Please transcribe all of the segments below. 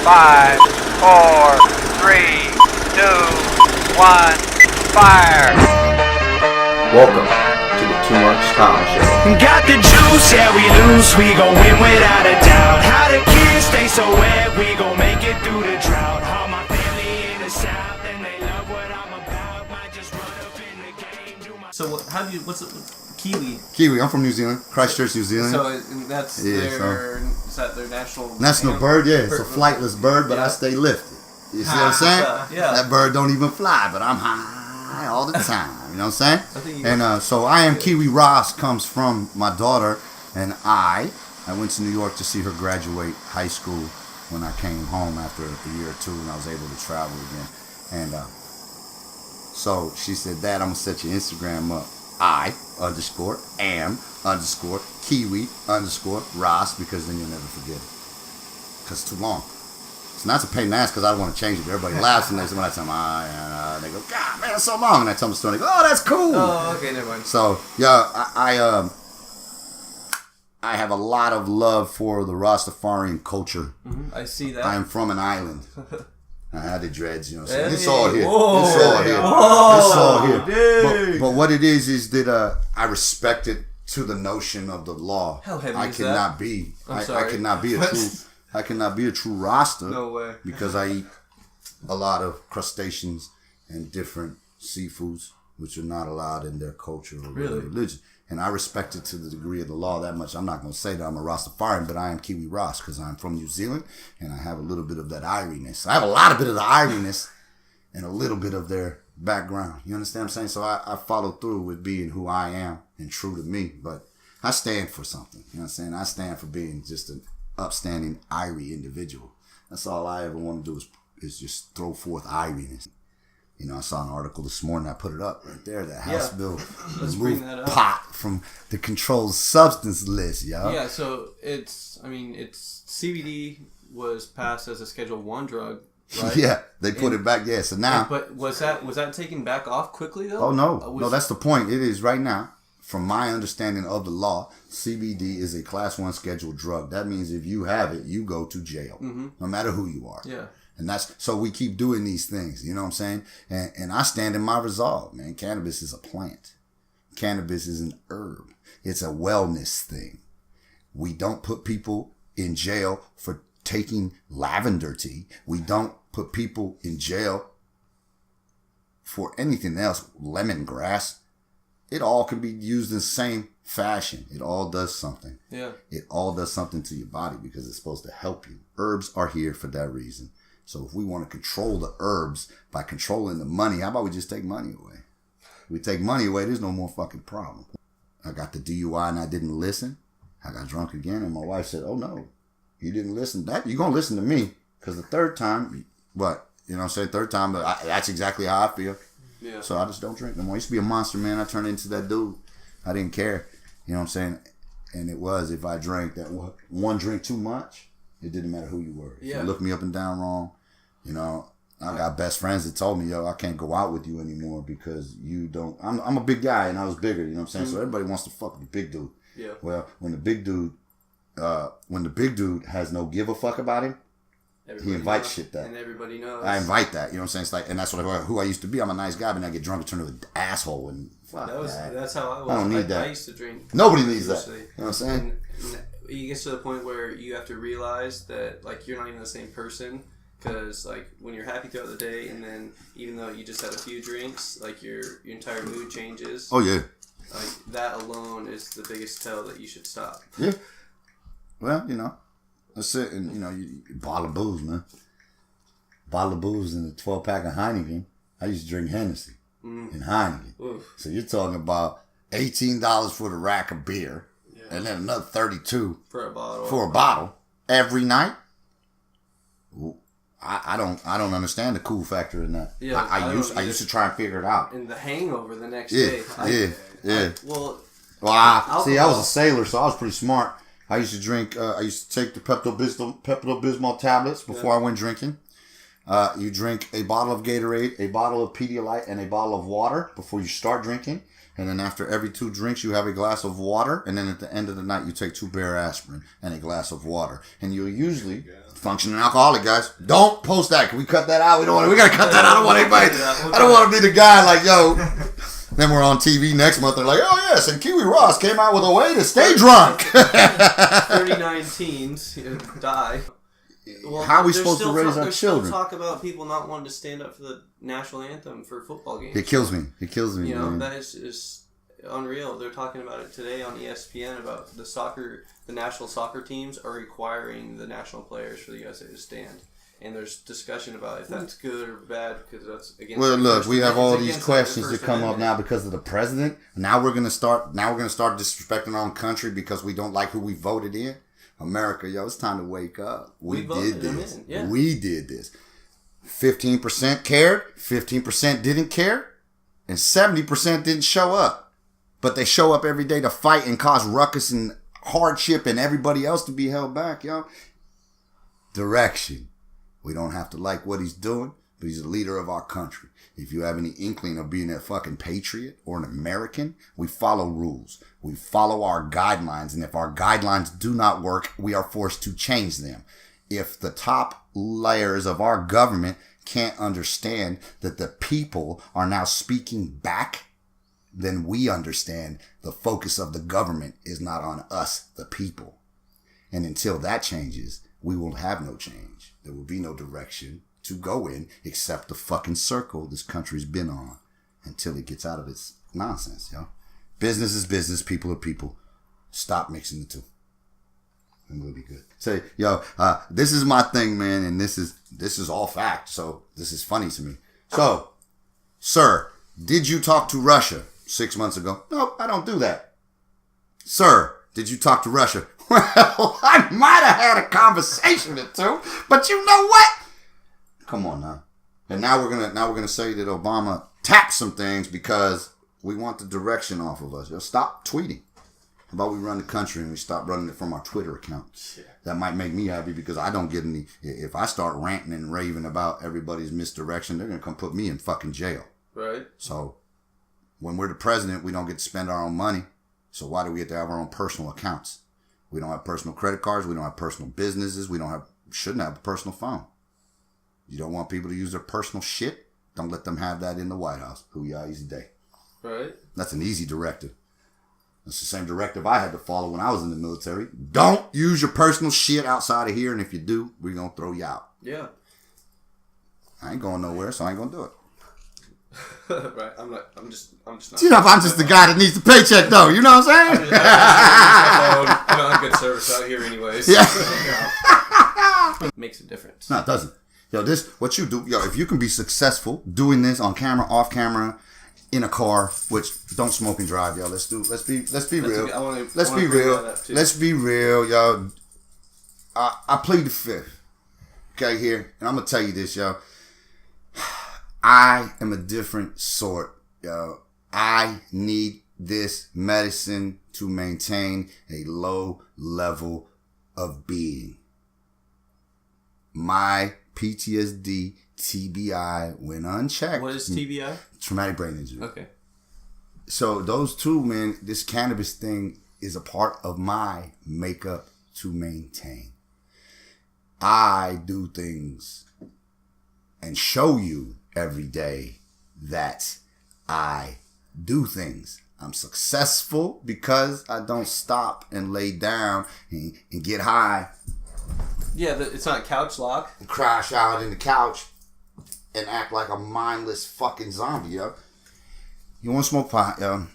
5, 4, 3, 2, 1, fire! Welcome to the Too Much Time Show. Got the juice, yeah, we loose, we gon' win without a doubt. How the kids stay so wet, we gon' make it through the drought. All my family in the south, and they love what I'm about. Might just run up in the game, do my... So what's Kiwi? Kiwi, I'm from New Zealand, Christchurch, New Zealand. So that's is that their national bird? Yeah, it's a flightless bird, but I stay lifted. You see what I'm saying? Yeah. That bird don't even fly, but I'm high all the time. You know what I'm saying? And so I am Kiwi Ras comes from my daughter and I went to New York to see her graduate high school when I came home after a year or two and I was able to travel again. And so she said, Dad, I'm going to set your Instagram up. I_am_Kiwi_Ras because then you'll never forget it. Because it's too long. It's not to pain in the ass because I don't want to change it. Everybody laughs and they say, when I tell them, they go, God, man, it's so long. And I tell them the story. They go, oh, that's cool. Oh, okay, never mind. So, yeah, I have a lot of love for the Rastafarian culture. Mm-hmm. I see that. I'm from an island. I had the dreads, you know what I'm saying? Hey, It's all here. whoa, it's all here. whoa, it's all here. Dang. But what it is that I respect it to the notion of the law. How heavy I is cannot that? be. I'm I sorry. cannot be a true. I cannot be a true Rasta. No way. Because I eat a lot of crustaceans and different seafoods, which are not allowed in their culture or religion. And I respect it to the degree of the law that much. I'm not going to say that I'm a Rastafarian, but I am Kiwi Ras because I'm from New Zealand and I have a little bit of that iriness. I have a lot of bit of the iriness and a little bit of their background. You understand what I'm saying? So I follow through with being who I am and true to me, but I stand for something. You know what I'm saying? I stand for being just an upstanding, irie individual. That's all I ever want to do is just throw forth iriness. You know, I saw an article this morning. I put it up right there. That House bill removed pot from the controlled substance list, yo. Yeah, so it's CBD was passed as a Schedule 1 drug, right? Yeah, they put it back. Yeah, so now. But was that taken back off quickly though? Oh no, no, that's the point. It is right now. From my understanding of the law, CBD is a Class 1 scheduled drug. That means if you have it, you go to jail, no matter who you are. Yeah. And that's so we keep doing these things, you know what I'm saying? And I stand in my resolve, man. Cannabis is a plant. Cannabis is an herb. It's a wellness thing. We don't put people in jail for taking lavender tea. We don't put people in jail for anything else. Lemongrass. It all can be used in the same fashion. It all does something. Yeah. It all does something to your body because it's supposed to help you. Herbs are here for that reason. So if we want to control the herbs by controlling the money, how about we just take money away? If we take money away, there's no more fucking problem. I got the DUI and I didn't listen. I got drunk again and my wife said, oh no, you didn't listen. That you're going to listen to me because the third time, what? You know what I'm saying? Third time, but that's exactly how I feel. Yeah. So I just don't drink no more. I used to be a monster, man. I turned into that dude. I didn't care. You know what I'm saying? And it was, if I drank that one drink too much, it didn't matter who you were. If you looked me up and down wrong, you know, I got best friends that told me, yo, I can't go out with you anymore because you don't. I'm a big guy and I was bigger, you know what I'm saying? So everybody wants to fuck with the big dude. Yeah. Well, when the big dude has no give a fuck about him, he invites shit that. And everybody knows. I invite that, you know what I'm saying? It's like, and that's who I used to be. I'm a nice guy, but then I get drunk and turn into an asshole and fuck That's how I was. I don't need that. I used to drink. Nobody needs that. You know what I'm saying? And it gets to the point where you have to realize that like you're not even the same person because like when you're happy throughout the day and then even though you just had a few drinks, like your entire mood changes. Oh yeah. Like that alone is the biggest tell that you should stop. Yeah. Well, you know. That's it, and you know, you bottle of booze, man. Bottle of booze and a 12-pack of Heineken. I used to drink Hennessy and Heineken. Oof. So you're talking about $18 for the rack of beer, and then another $32 for a bottle every night. I don't understand the cool factor in that. Yeah, I used to try and figure it out. And the hangover the next day. Yeah. Well, I was a sailor, so I was pretty smart. I used to drink. I used to take the Pepto-Bismol tablets before I went drinking. You drink a bottle of Gatorade, a bottle of Pedialyte, and a bottle of water before you start drinking. And then after every 2 drinks, you have a glass of water. And then at the end of the night, you take 2 bare aspirin and a glass of water. And you're usually functioning alcoholic, guys. Don't post that. Can we cut that out? We got to cut that out. I don't want anybody. I don't want to be the guy like, yo. Then we're on TV next month. They're like, oh, yes. And Kiwi Ras came out with a way to stay drunk. 39 teens die. Well, how are we supposed to raise our children? Still talk about people not wanting to stand up for the national anthem for football games. It kills me. It kills me. You know, man. that is just unreal. They're talking about it today on ESPN about the national soccer teams are requiring the national players for the USA to stand. And there's discussion about if that's good or bad because that's against. Well, look, we have all these questions that come up now because of the president. Now we're gonna start disrespecting our own country because we don't like who we voted in. America, yo, it's time to wake up. We did this. Yeah. We did this. 15% cared, 15% didn't care, and 70% didn't show up. But they show up every day to fight and cause ruckus and hardship and everybody else to be held back, yo. Direction. We don't have to like what he's doing, but he's the leader of our country. If you have any inkling of being a fucking patriot or an American, we follow rules. We follow our guidelines. And if our guidelines do not work, we are forced to change them. If the top layers of our government can't understand that the people are now speaking back, then we understand the focus of the government is not on us, the people. And until that changes, we will have no change. There will be no direction to go in except the fucking circle this country's been on until it gets out of its nonsense, yo. Business is business, people are people. Stop mixing the two. And we'll be good. Say, yo, this is my thing, man, and this is all fact, so this is funny to me. So, sir, did you talk to Russia 6 months ago? No, I don't do that. Sir, did you talk to Russia? Well, I might have had a conversation or two, but you know what? Come on now. And now we're gonna say that Obama tapped some things because we want the direction off of us. Yo, stop tweeting. How about we run the country and we stop running it from our Twitter account? Yeah. That might make me happy because I don't get any. If I start ranting and raving about everybody's misdirection, they're gonna come put me in fucking jail. Right. So when we're the president, we don't get to spend our own money. So why do we have to have our own personal accounts? We don't have personal credit cards. We don't have personal businesses. Shouldn't have a personal phone. You don't want people to use their personal shit? Don't let them have that in the White House. Hoo-yah, easy day. Right. That's an easy directive. That's the same directive I had to follow when I was in the military. Don't use your personal shit outside of here, and if you do, we're going to throw you out. Yeah. I ain't going nowhere, so I ain't going to do it. Right. I'm just not. You know, I'm just the guy that needs the paycheck, though. You know what I'm saying? I don't have good service out here anyways. Yeah. Makes a difference. No, it doesn't. Yo, what you do, if you can be successful doing this on camera, off camera, in a car, which don't smoke and drive, yo. Let's be real. Let's be real, yo. I plead the fifth. Okay, here. And I'm gonna tell you this, yo. I am a different sort, yo. I need this medicine to maintain a low level of being. My PTSD, TBI, when unchecked. What is TBI? Traumatic brain injury. Okay. So those two, man, this cannabis thing is a part of my makeup to maintain. I do things and show you every day that I do things. I'm successful because I don't stop and lay down and get high. Yeah, it's not couch lock. Crash out in the couch and act like a mindless fucking zombie, yo. You want to smoke pot, yo?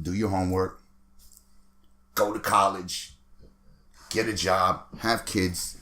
Do your homework. Go to college. Get a job. Have kids.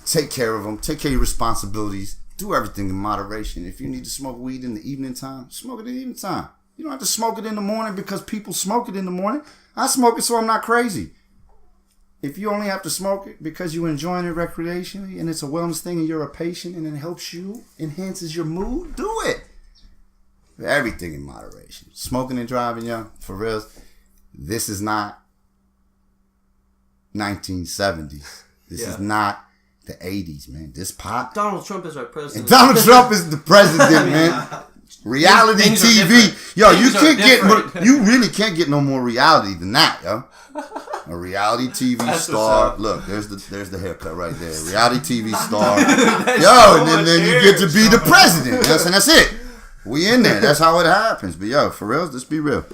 Take care of them. Take care of your responsibilities. Do everything in moderation. If you need to smoke weed in the evening time, smoke it in the evening time. You don't have to smoke it in the morning because people smoke it in the morning. I smoke it so I'm not crazy. If you only have to smoke it because you're enjoying it recreationally and it's a wellness thing and you're a patient and it helps you, enhances your mood, do it. Everything in moderation. Smoking and driving, yo, for real, this is not 1970s. This is not the 80s, man. This pot. Donald Trump is our president. And Donald Trump is the president, man. Reality Things are TV. different. Yo, you Things are can't different. get, you really can't get no more reality than that, yo. A reality TV That's star. what's up. Look, there's the haircut right there. Reality TV star. That's Yo, so and much then you hair. get to be the president. You know what I'm saying? That's it. We in there. That's how it happens. But yo, for real, let's be real.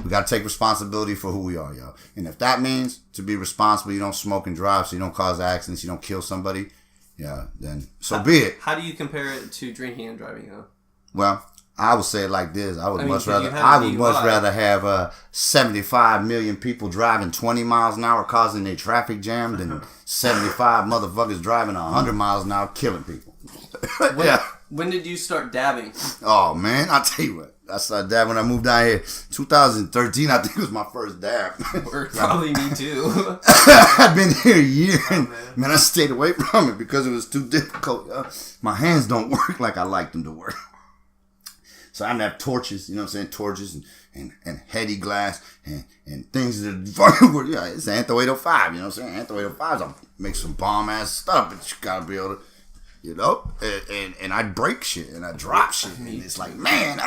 We gotta take responsibility for who we are, yo. And if that means to be responsible, you don't smoke and drive, so you don't cause accidents, you don't kill somebody, yeah, then so be it. How do you compare it to drinking and driving, though? Well, I would say it like this. I would I mean, much 'cause rather you have DUI. have 75 million people driving 20 miles an hour causing a traffic jam than 75 motherfuckers driving 100 miles an hour killing people. Yeah. When did you start dabbing? Oh man, I'll tell you what. I started dabbing when I moved down here. 2013, I think was my first dab. Probably me too. I've been here a year and man, I stayed away from it because it was too difficult. My hands don't work like I like them to work. So I have torches, you know what I'm saying? Torches and heady glass and things that fucking work. Yeah, it's Antho 805, you know what I'm saying? Antho 805's I'll make some bomb ass stuff, but you gotta be able to, you know? And I break shit and I drop shit. And it's like, man,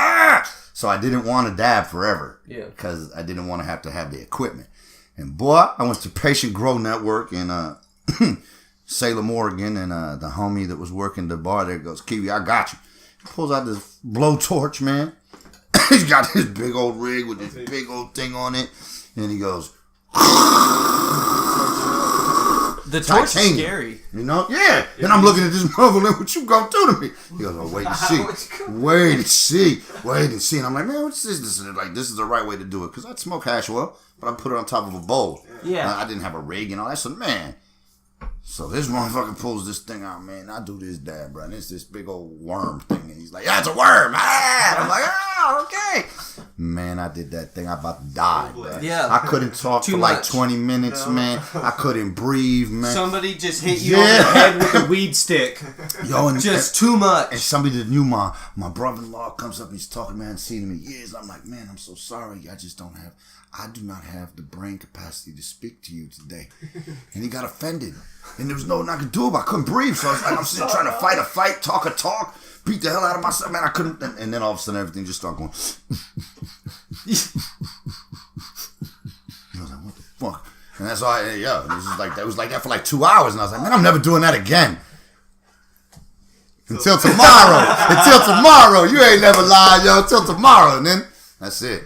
So I didn't want to dab forever. Yeah. Because I didn't want to have the equipment. And boy, I went to Patient Grow Network in Salem, Oregon, and the homie that was working the bar there goes, Kiwi, I got you. He pulls out this blowtorch, man. He's got this big old rig with this big old thing on it. And he goes, The torch is Titanium. scary. You know? Yeah. And I'm looking at this motherfucker like, what you gonna do to me? He goes, oh, wait and see. Wait and see. Wait and see. And I'm like, man, what's this? This is the right way to do it. Because I'd smoke hash oil, but I put it on top of a bowl. Yeah. I didn't have a rig and all that. So, man. So this motherfucker pulls this thing out, man. I do this dab, bro. And it's this big old worm thing. And he's like, yeah, it's a worm. I'm like, okay. Man, I did that thing. I about to die, bro. Yeah. I couldn't talk Too for like much. 20 minutes, man. I couldn't breathe, man. Somebody just hit you on the head with a weed stick. Yo, and Just too much. And somebody that knew my brother-in-law comes up and he's talking, man, seen him in years. I'm like, man, I'm so sorry. I do not have the brain capacity to speak to you today. And he got offended. And there was nothing I could do about it. I couldn't breathe. So I was like, I'm sitting trying to fight a fight, talk a talk, beat the hell out of myself. Man, I couldn't. And then all of a sudden everything just started going. I was like, what the fuck? And that's all it was like that for like 2 hours. And I was like, man, I'm never doing that again. Until tomorrow. Until tomorrow. You ain't never lied, yo. Until tomorrow. And then that's it.